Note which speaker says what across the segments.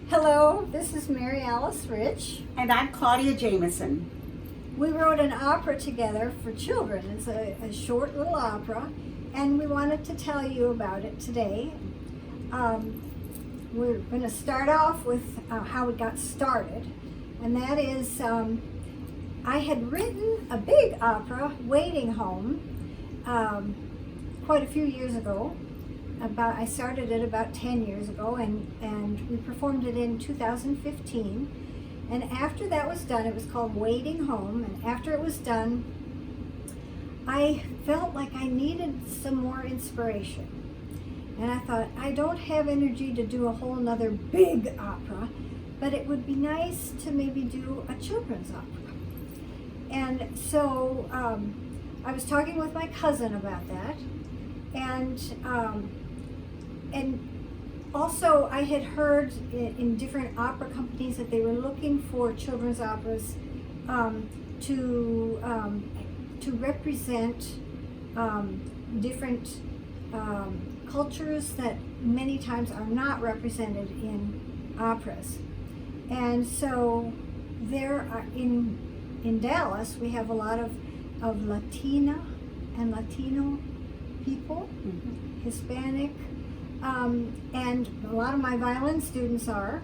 Speaker 1: Hello, this is Mary Alice Rich.
Speaker 2: And I'm Claudia Jameson.
Speaker 1: We wrote an opera together for children. It's a short little opera, and we wanted to tell you about it today. We're going to start off with how it got started, and that is I had written a big opera, Waiting Home, quite a few years ago. I started it about 10 years ago, and we performed it in 2015. And after that was done, it was called Waiting Home, and after it was done, I felt like I needed some more inspiration. And I thought, I don't have energy to do a whole nother big opera, but it would be nice to maybe do a children's opera. And so I was talking with my cousin about that, and also I had heard in different opera companies that they were looking for children's operas to represent different cultures that many times are not represented in operas. And so there are, in Dallas, we have a lot of Latina and Latino people, Hispanic, and a lot of my violin students are.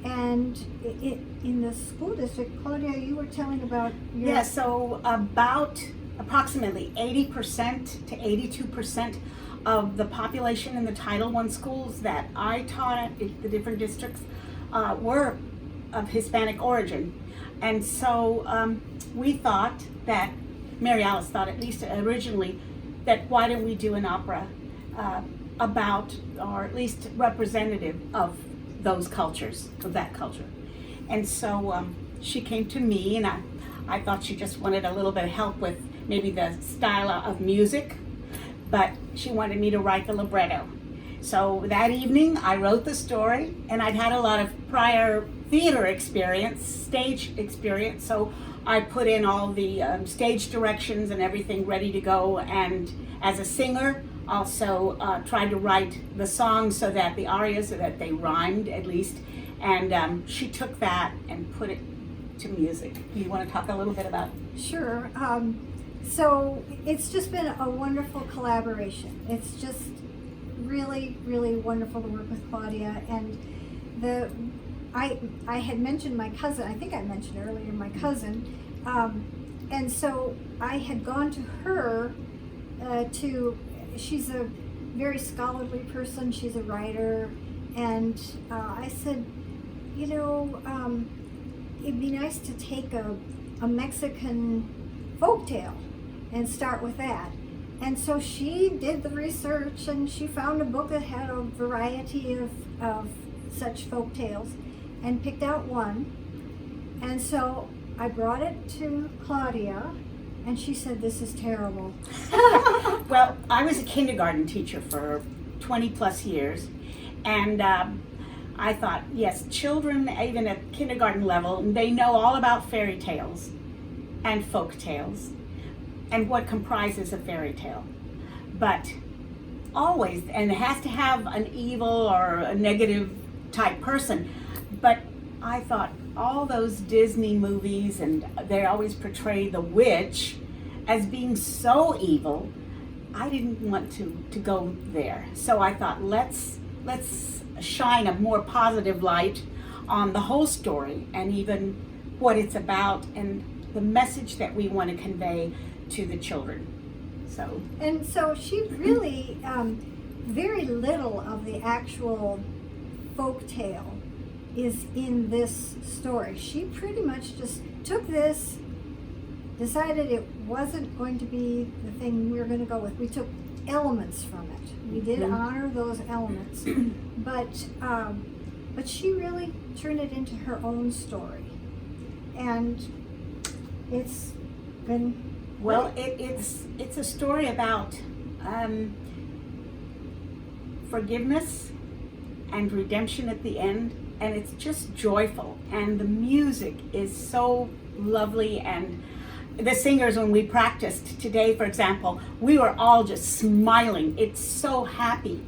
Speaker 1: And in the school district, Claudia, you were telling about your...
Speaker 2: Yeah, so about approximately 80% to 82% of the population in the Title I schools that I taught at the different districts were of Hispanic origin. And so we thought that, Mary Alice thought at least originally, that why don't we do an opera about, or at least representative of those cultures, of that culture. And so she came to me, and I thought she just wanted a little bit of help with maybe the style of music, but she wanted me to write the libretto. So that evening I wrote the story, and I'd had a lot of prior theater experience, stage experience, so I put in all the stage directions and everything ready to go, and as a singer also tried to write the songs so that the arias, so that they rhymed at least, and she took that and put it to music. You want to talk a little bit about it?
Speaker 1: Sure. So it's just been a wonderful collaboration. It's just really, really wonderful to work with Claudia. And I had mentioned my cousin, I think I mentioned earlier my cousin, and so I had gone to her she's a very scholarly person, she's a writer, and I said, you know, it'd be nice to take a Mexican folktale and start with that. And so she did the research, and she found a book that had a variety of such folktales and picked out one. And so I brought it to Claudia, and she said, this is terrible.
Speaker 2: Well, I was a kindergarten teacher for 20 plus years, and I thought, yes, children, even at kindergarten level, they know all about fairy tales and folk tales and what comprises a fairy tale. But always, and it has to have an evil or a negative type person, but I thought all those Disney movies, and they always portray the witch as being so evil, I didn't want to go there. So I thought, let's shine a more positive light on the whole story, and even what it's about, and the message that we want to convey to the children.
Speaker 1: And so she really, very little of the actual folk tale is in this story. She pretty much just took this, decided it wasn't going to be the thing we were going to go with. We took elements from it. We did honor those elements, but she really turned it into her own story, and it's been
Speaker 2: well. It's a story about forgiveness and redemption at the end. And it's just joyful, and the music is so lovely, and the singers, when we practiced today, for example, we were all just smiling. It's so happy,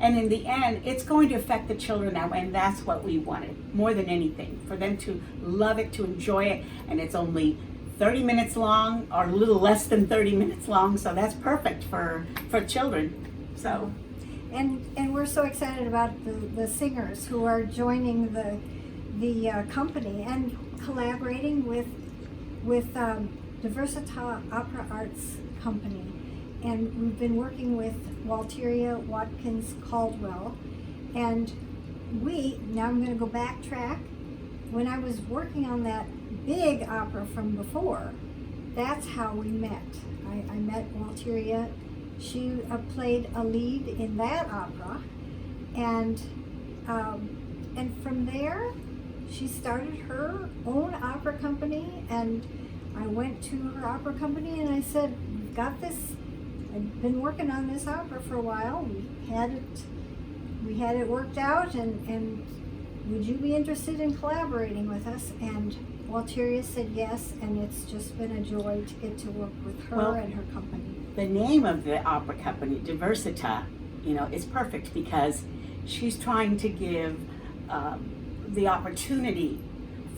Speaker 2: And in the end, it's going to affect the children that way, and that's what we wanted more than anything, for them to love it, to enjoy it. And it's only 30 minutes long, or a little less than 30 minutes long, so that's perfect for children. So,
Speaker 1: and we're so excited about the singers who are joining the company and collaborating with Diversitá Opera Arts Company. And we've been working with Walteria Watkins Caldwell. And now I'm going to go backtrack. When I was working on that big opera from before, that's how we met. I met Walteria. She played a lead in that opera. And from there, she started her own opera company, and I went to her opera company and I said, "We've got this. I've been working on this opera for a while. We had it worked out, and would you be interested in collaborating with us?" And Walteria said yes, and it's just been a joy to get to work with her and her company.
Speaker 2: The name of the opera company, Diversitá, is perfect because she's trying to give the opportunity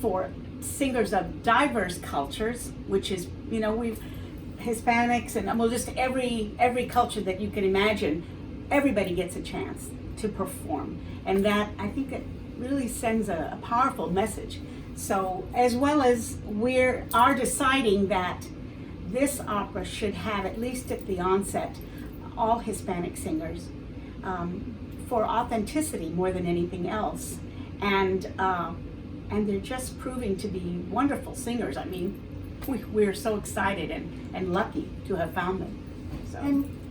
Speaker 2: for singers of diverse cultures, which is, we've Hispanics and just every culture that you can imagine. Everybody gets a chance to perform, and that, I think, it really sends a powerful message. So, as well as we are deciding that this opera should have, at least at the onset, all Hispanic singers, for authenticity more than anything else. And they're just proving to be wonderful singers. I mean, we're so excited and lucky to have found them. So.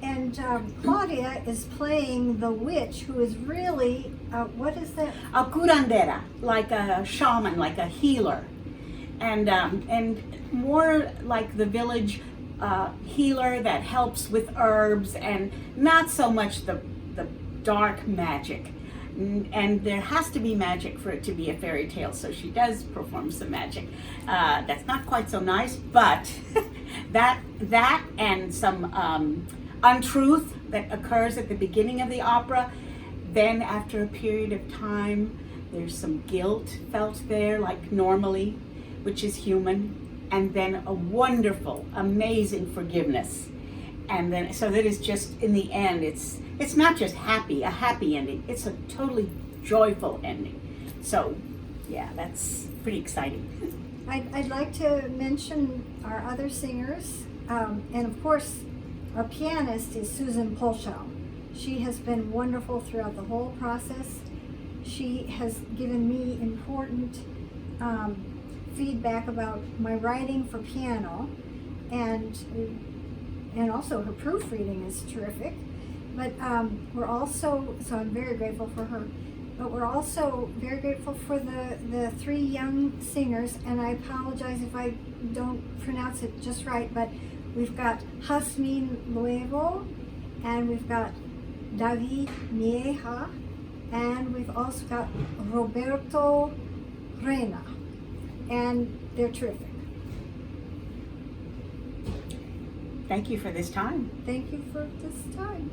Speaker 1: And Claudia is playing the witch, who is really, what is that?
Speaker 2: A curandera, like a shaman, like a healer. And more like the village healer that helps with herbs, and not so much the dark magic. And there has to be magic for it to be a fairy tale, so she does perform some magic. That's not quite so nice, but that and some untruth that occurs at the beginning of the opera. Then after a period of time, there's some guilt felt there, like normally, which is human, and then a wonderful, amazing forgiveness. And then, so that is just, in the end, it's not just a happy ending, it's a totally joyful ending. So, yeah, that's pretty exciting.
Speaker 1: I'd like to mention our other singers, and of course, our pianist is Susan Polschow. She has been wonderful throughout the whole process. She has given me important feedback about my writing for piano, and also her proofreading is terrific. But we're also, so I'm very grateful for her, but we're also very grateful for the three young singers, and I apologize if I don't pronounce it just right, but we've got Jasmine Luevo, and we've got David Mieja, and we've also got Roberto Reina, and they're terrific.
Speaker 2: Thank you for this time.
Speaker 1: Thank you for this time.